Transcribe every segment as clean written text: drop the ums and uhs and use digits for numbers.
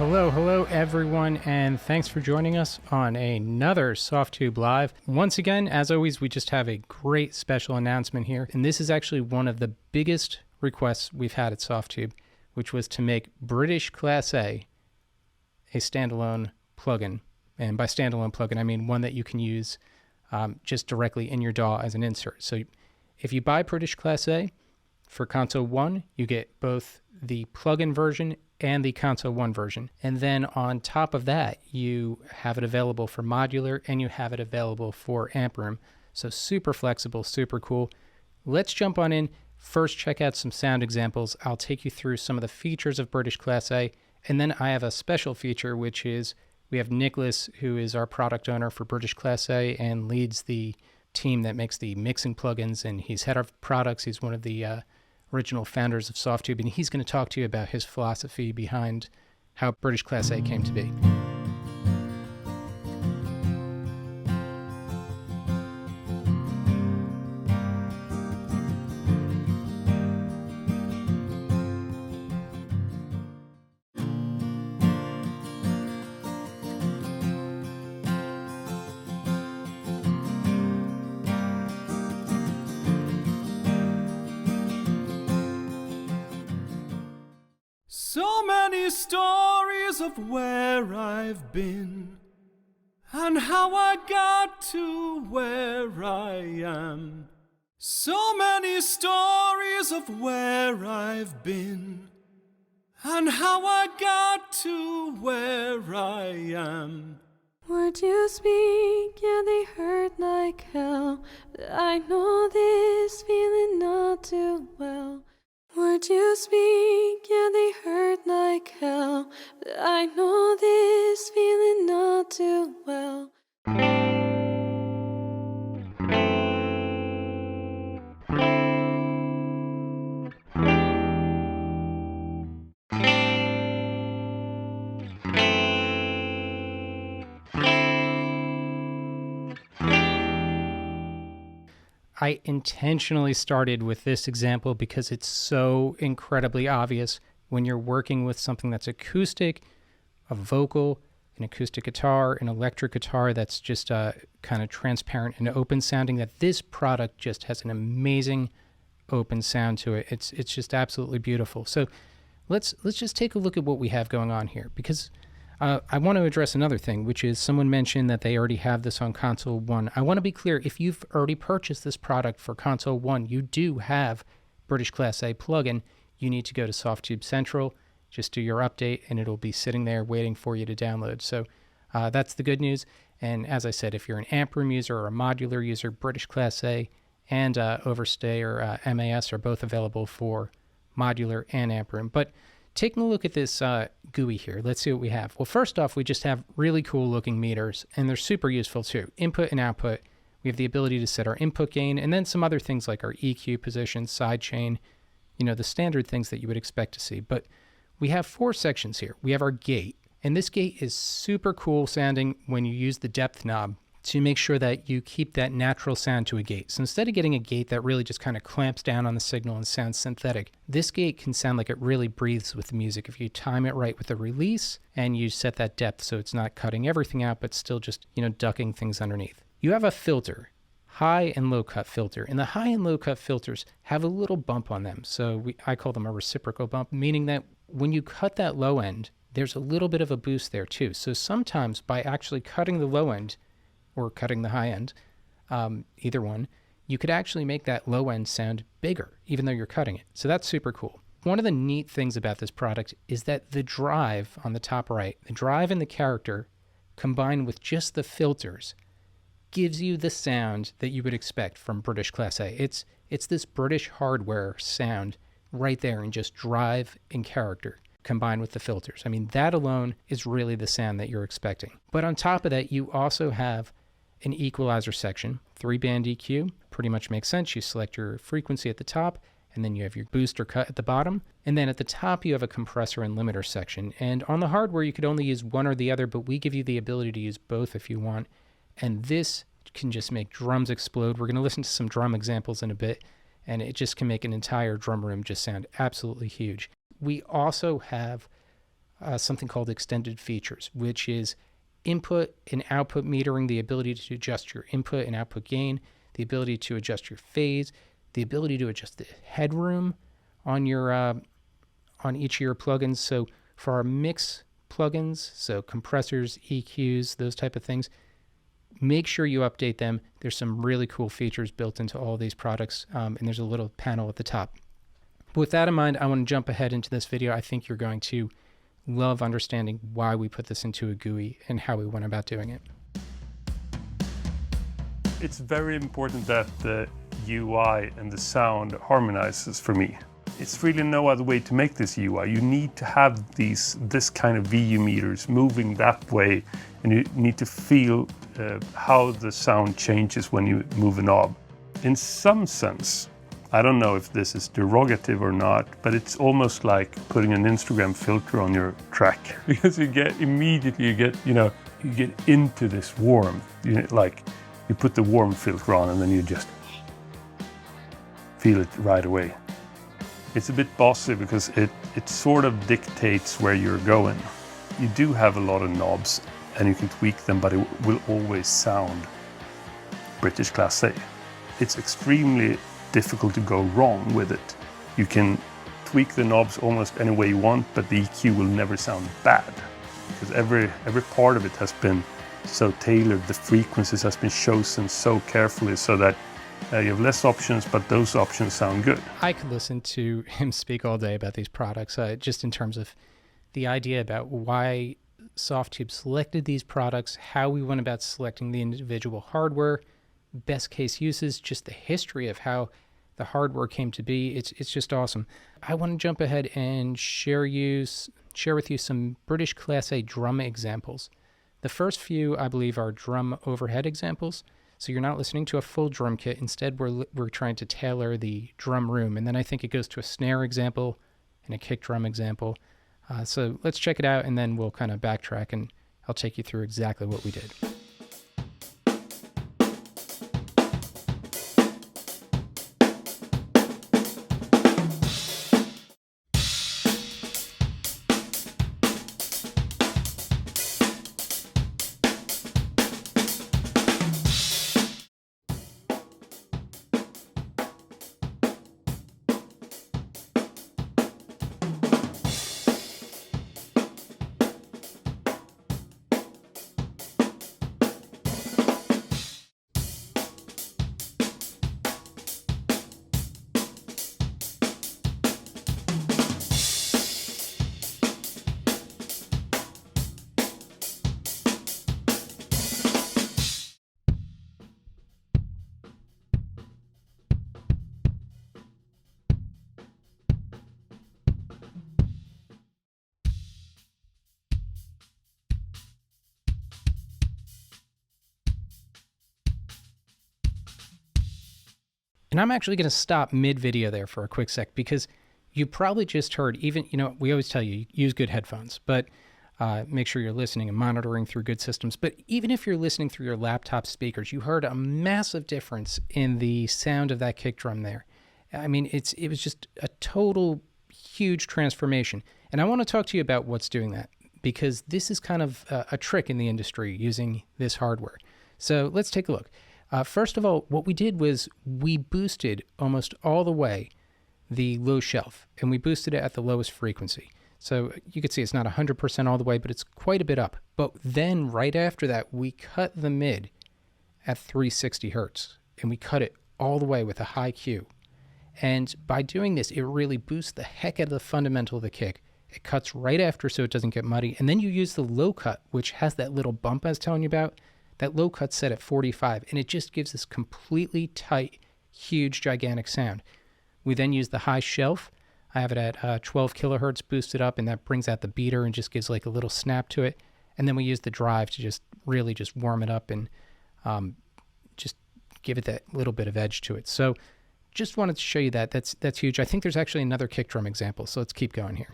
Hello everyone, and thanks for joining us on another Softube Live. Once again, as always, we just have a great special announcement here, and this is actually one of the biggest requests we've had at Softube, which was to make British Class A standalone plugin. And by standalone plugin, I mean one that you can use just directly in your DAW as an insert. So if you buy British Class A for Console 1, you get both the plugin version and the Console 1 version. And then on top of that, you have it available for modular and you have it available for amp room. So super flexible, super cool. Let's jump on in. First, check out some sound examples. I'll take you through some of the features of British Class A. And then I have a special feature, which is we have Nicholas, who is our product owner for British Class A and leads the team that makes the mixing plugins. And he's head of products. He's one of the original founders of Softube, and he's going to talk to you about his philosophy behind how British Class A came to be. So many stories of where I've been and how I got to where I am. So many stories of where I've been and how I got to where I am. Words you speak, yeah, they hurt like hell, but I know this feeling not too well. Words you speak, yeah, they hurt like hell, but I know this feeling not too well. I intentionally started with this example because it's so incredibly obvious when you're working with something that's acoustic, a vocal, an acoustic guitar, an electric guitar that's just kind of transparent and open sounding, that this product just has an amazing open sound to it. It's just absolutely beautiful. So let's just take a look at what we have going on here, because I want to address another thing, which is someone mentioned that they already have this on Console 1. I want to be clear, if you've already purchased this product for Console 1, you do have British Class A plugin. You need to go to Softube Central, just do your update, and it'll be sitting there waiting for you to download. So that's the good news. And as I said, if you're an amp room user or a modular user, British Class A and Overstay or MAS are both available for modular and amp room. But taking a look at this GUI here, let's see what we have. Well, first off, we just have really cool looking meters, and they're super useful too. Input and output. We have the ability to set our input gain, and then some other things like our EQ position, sidechain, the standard things that you would expect to see. But we have 4 sections here. We have our gate, and this gate is super cool sounding when you use the depth knob to make sure that you keep that natural sound to a gate. So instead of getting a gate that really just kind of clamps down on the signal and sounds synthetic, this gate can sound like it really breathes with the music if you time it right with the release and you set that depth so it's not cutting everything out but still just, ducking things underneath. You have a filter, high and low cut filter, and the high and low cut filters have a little bump on them. So I call them a reciprocal bump, meaning that when you cut that low end, there's a little bit of a boost there too. So sometimes by actually cutting the low end or cutting the high end, either one, you could actually make that low end sound bigger, even though you're cutting it. So that's super cool. One of the neat things about this product is that the drive on the top right, the drive and the character combined with just the filters gives you the sound that you would expect from British Class A. It's this British hardware sound right there in just drive and character combined with the filters. I mean, that alone is really the sound that you're expecting. But on top of that, you also have an equalizer section, 3-band EQ, pretty much makes sense. You select your frequency at the top, and then you have your boost or cut at the bottom. And then at the top, you have a compressor and limiter section. And on the hardware, you could only use one or the other, but we give you the ability to use both if you want. And this can just make drums explode. We're going to listen to some drum examples in a bit, and it just can make an entire drum room just sound absolutely huge. We also have something called extended features, which is input and output metering, the ability to adjust your input and output gain, the ability to adjust your phase, the ability to adjust the headroom on your on each of your plugins. So for our mix plugins, so compressors, EQs, those type of things, make sure you update them. There's some really cool features built into all these products, and there's a little panel at the top. With that in mind, I want to jump ahead into this video. I think you're going to love understanding why we put this into a GUI and how we went about doing it. It's very important that the UI and the sound harmonizes for me. It's really no other way to make this UI. You need to have this kind of VU meters moving that way, and you need to feel how the sound changes when you move a knob. In some sense, I don't know if this is derogative or not, but it's almost like putting an Instagram filter on your track, because you get into this warmth. Like you put the warm filter on and then you just feel it right away. It's a bit bossy because it sort of dictates where you're going. You do have a lot of knobs and you can tweak them, but it will always sound British Class A. It's extremely difficult to go wrong with it. You can tweak the knobs almost any way you want, but the EQ will never sound bad because every part of it has been so tailored. The frequencies has been chosen so carefully so that you have less options, but those options sound good. I could listen to him speak all day about these products, just in terms of the idea about why Softube selected these products, how we went about selecting the individual hardware, best case uses, just the history of how the hardware came to be. It's just awesome. I want to jump ahead and share with you some British Class A drum examples. The first few, I believe, are drum overhead examples. So you're not listening to a full drum kit. Instead, we're trying to tailor the drum room. And then I think it goes to a snare example and a kick drum example. So let's check it out, and then we'll kind of backtrack, and I'll take you through exactly what we did. And I'm actually going to stop mid-video there for a quick sec, because you probably just heard, even, we always tell you, use good headphones, but make sure you're listening and monitoring through good systems. But even if you're listening through your laptop speakers, you heard a massive difference in the sound of that kick drum there. I mean, it was just a total huge transformation. And I want to talk to you about what's doing that, because this is kind of a trick in the industry using this hardware. So let's take a look. First of all, what we did was we boosted almost all the way the low shelf, and we boosted it at the lowest frequency. So you can see it's not 100% all the way, but it's quite a bit up. But then right after that, we cut the mid at 360 hertz, and we cut it all the way with a high Q. And by doing this, it really boosts the heck out of the fundamental of the kick. It cuts right after so it doesn't get muddy. And then you use the low cut, which has that little bump I was telling you about. That low cut set at 45, and it just gives this completely tight, huge, gigantic sound. We then use the high shelf. I have it at 12 kilohertz boosted up, and that brings out the beater and just gives like a little snap to it. And then we use the drive to just really just warm it up and just give it that little bit of edge to it. So just wanted to show you that. That's huge. I think there's actually another kick drum example, so let's keep going here.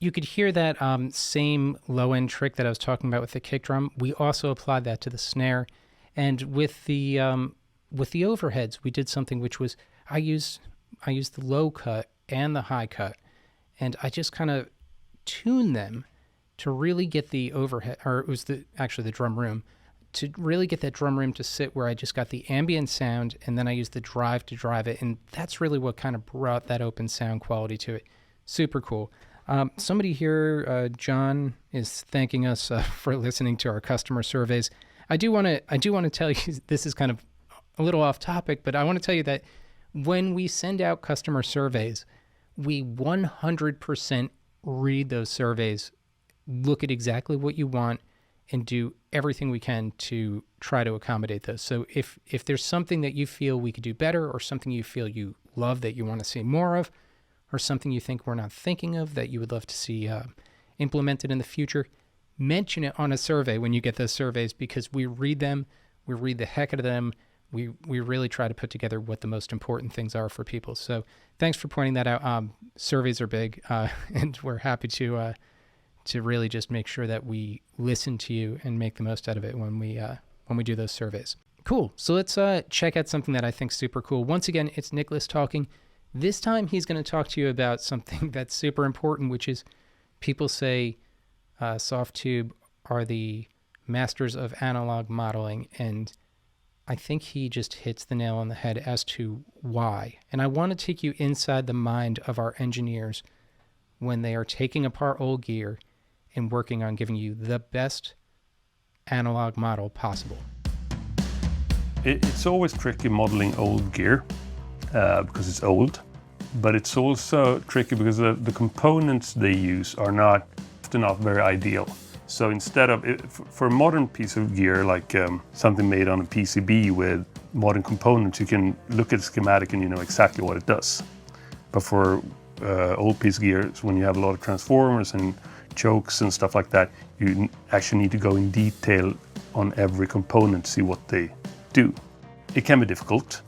you could hear that same low-end trick that I was talking about with the kick drum. We also applied that to the snare. And with the overheads, we did something which was, I used the low cut and the high cut, and I just kind of tuned them to really get the overhead, or it was actually the drum room, to really get that drum room to sit where I just got the ambient sound, and then I used the drive to drive it, and that's really what kind of brought that open sound quality to it. Super cool. Somebody here, John, is thanking us for listening to our customer surveys. I do want to tell you, this is kind of a little off topic, but I want to tell you that when we send out customer surveys, we 100% read those surveys, look at exactly what you want, and do everything we can to try to accommodate those. So if there's something that you feel we could do better, or something you feel you love that you want to see more of, or something you think we're not thinking of that you would love to see implemented in the future, mention it on a survey when you get those surveys, because we read them, we read the heck out of them. We really try to put together what the most important things are for people. So thanks for pointing that out. Surveys are big, and we're happy to really just make sure that we listen to you and make the most out of it when we do those surveys. Cool. So let's check out something that I think is super cool. Once again, it's Nicholas talking. This time he's going to talk to you about something that's super important, which is people say Softube are the masters of analog modeling, and I think he just hits the nail on the head as to why. And I want to take you inside the mind of our engineers when they are taking apart old gear and working on giving you the best analog model possible. It's always tricky modeling old gear because it's old, but it's also tricky because the components they use are often not very ideal. So instead of, for a modern piece of gear, like something made on a PCB with modern components, you can look at the schematic and you know exactly what it does. But for old piece of gear, when you have a lot of transformers and chokes and stuff like that, you actually need to go in detail on every component to see what they do. It can be difficult.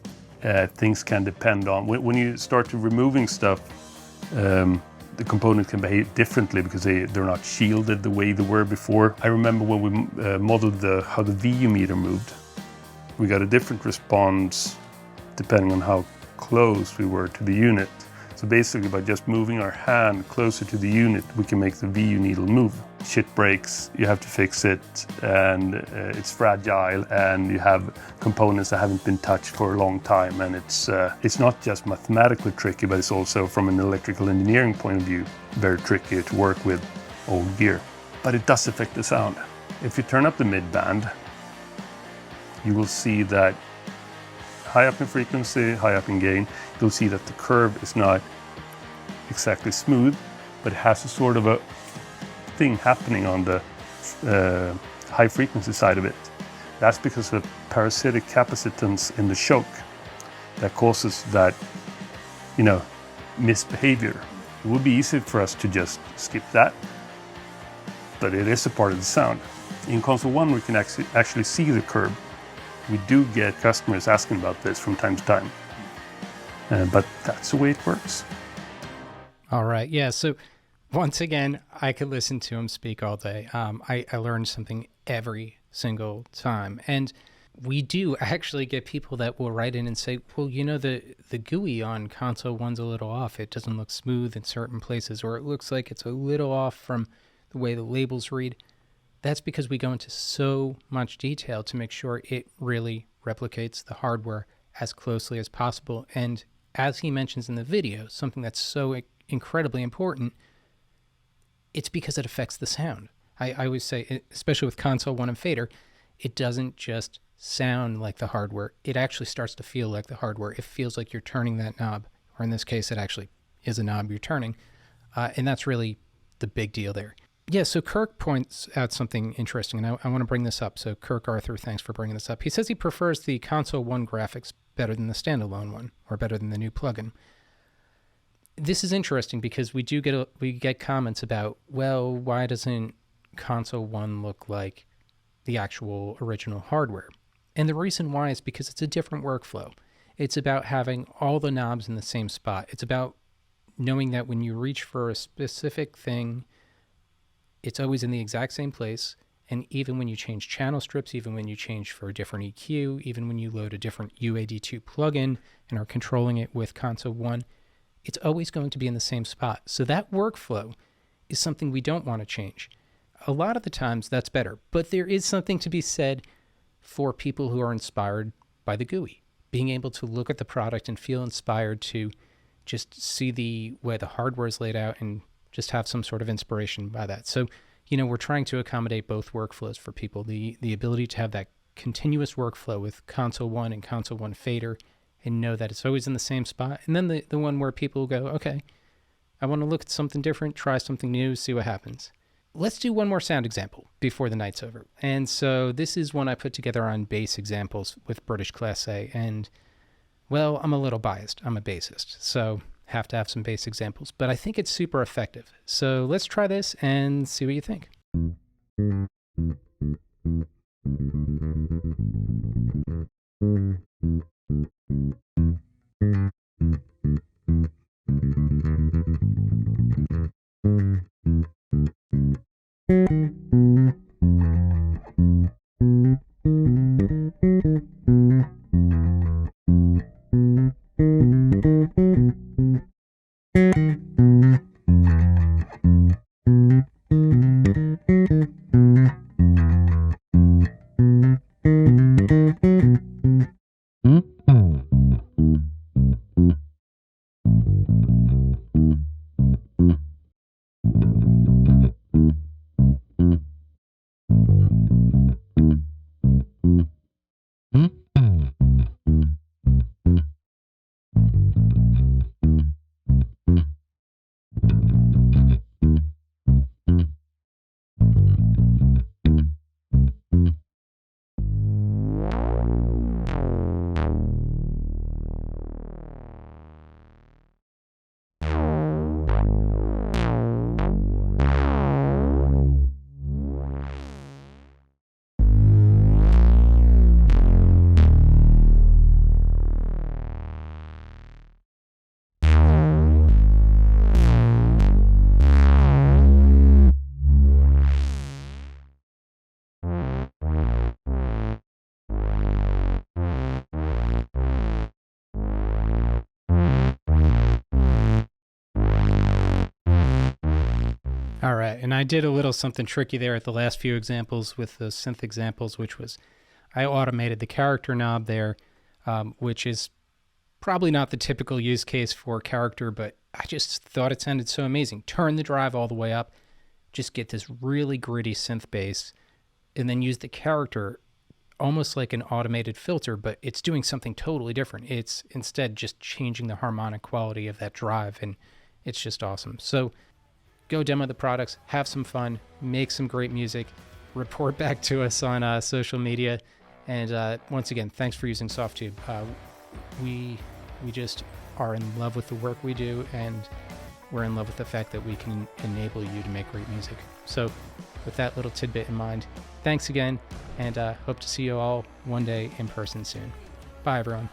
Things can depend on, when you start to removing stuff, the component can behave differently because they're not shielded the way they were before. I remember when we modeled how the VU meter moved, we got a different response depending on how close we were to the unit. So basically, by just moving our hand closer to the unit, we can make the VU needle move. Shit breaks, you have to fix it, and it's fragile, and you have components that haven't been touched for a long time, and it's not just mathematically tricky, but it's also, from an electrical engineering point of view, very tricky to work with old gear. But it does affect the sound. If you turn up the mid-band, you will see that high up in frequency, high up in gain, you'll see that the curve is not exactly smooth, but it has a sort of a thing happening on the high frequency side of it. That's because of parasitic capacitance in the choke that causes that, misbehavior. It would be easy for us to just skip that, but it is a part of the sound. In console 1, we can actually see the curve. We do get customers asking about this from time to time, but that's the way it works. All right. Yeah. So once again, I could listen to him speak all day. I learned something every single time. And we do actually get people that will write in and say, well, the GUI on console 1's a little off. It doesn't look smooth in certain places, or it looks like it's a little off from the way the labels read. That's because we go into so much detail to make sure it really replicates the hardware as closely as possible. And as he mentions in the video, something that's so incredibly important, it's because it affects the sound. I always say, especially with console 1 and fader, it doesn't just sound like the hardware. It actually starts to feel like the hardware. It feels like you're turning that knob, or in this case, it actually is a knob you're turning. And that's really the big deal there. Yeah, so Kirk points out something interesting, and I want to bring this up. So Kirk Arthur, thanks for bringing this up. He says he prefers the console 1 graphics better than the standalone one, or better than the new plugin. This is interesting because we get comments about, well, why doesn't console 1 look like the actual original hardware? And the reason why is because it's a different workflow. It's about having all the knobs in the same spot. It's about knowing that when you reach for a specific thing, it's always in the exact same place. And even when you change channel strips, even when you change for a different EQ, even when you load a different UAD2 plugin and are controlling it with Console 1, it's always going to be in the same spot. So that workflow is something we don't want to change. A lot of the times that's better, but there is something to be said for people who are inspired by the GUI. Being able to look at the product and feel inspired to just see the way the hardware is laid out and just have some sort of inspiration by that. So, we're trying to accommodate both workflows for people. The ability to have that continuous workflow with Console 1 and Console 1 Fader and know that it's always in the same spot. And then the one where people go, okay, I want to look at something different, try something new, see what happens. Let's do one more sound example before the night's over. And so this is one I put together on bass examples with British Class A. And, well, I'm a little biased. I'm a bassist, so have to have some bass examples. But I think it's super effective. So let's try this and see what you think. All right, and I did a little something tricky there at the last few examples with the synth examples, which was I automated the character knob there, which is probably not the typical use case for character, but I just thought it sounded so amazing. Turn the drive all the way up, just get this really gritty synth bass, and then use the character almost like an automated filter, but it's doing something totally different. It's instead just changing the harmonic quality of that drive, and it's just awesome. So go demo the products, have some fun, make some great music, report back to us on social media. And once again, thanks for using Softube. We just are in love with the work we do, and we're in love with the fact that we can enable you to make great music. So with that little tidbit in mind, thanks again, and hope to see you all one day in person soon. Bye, everyone.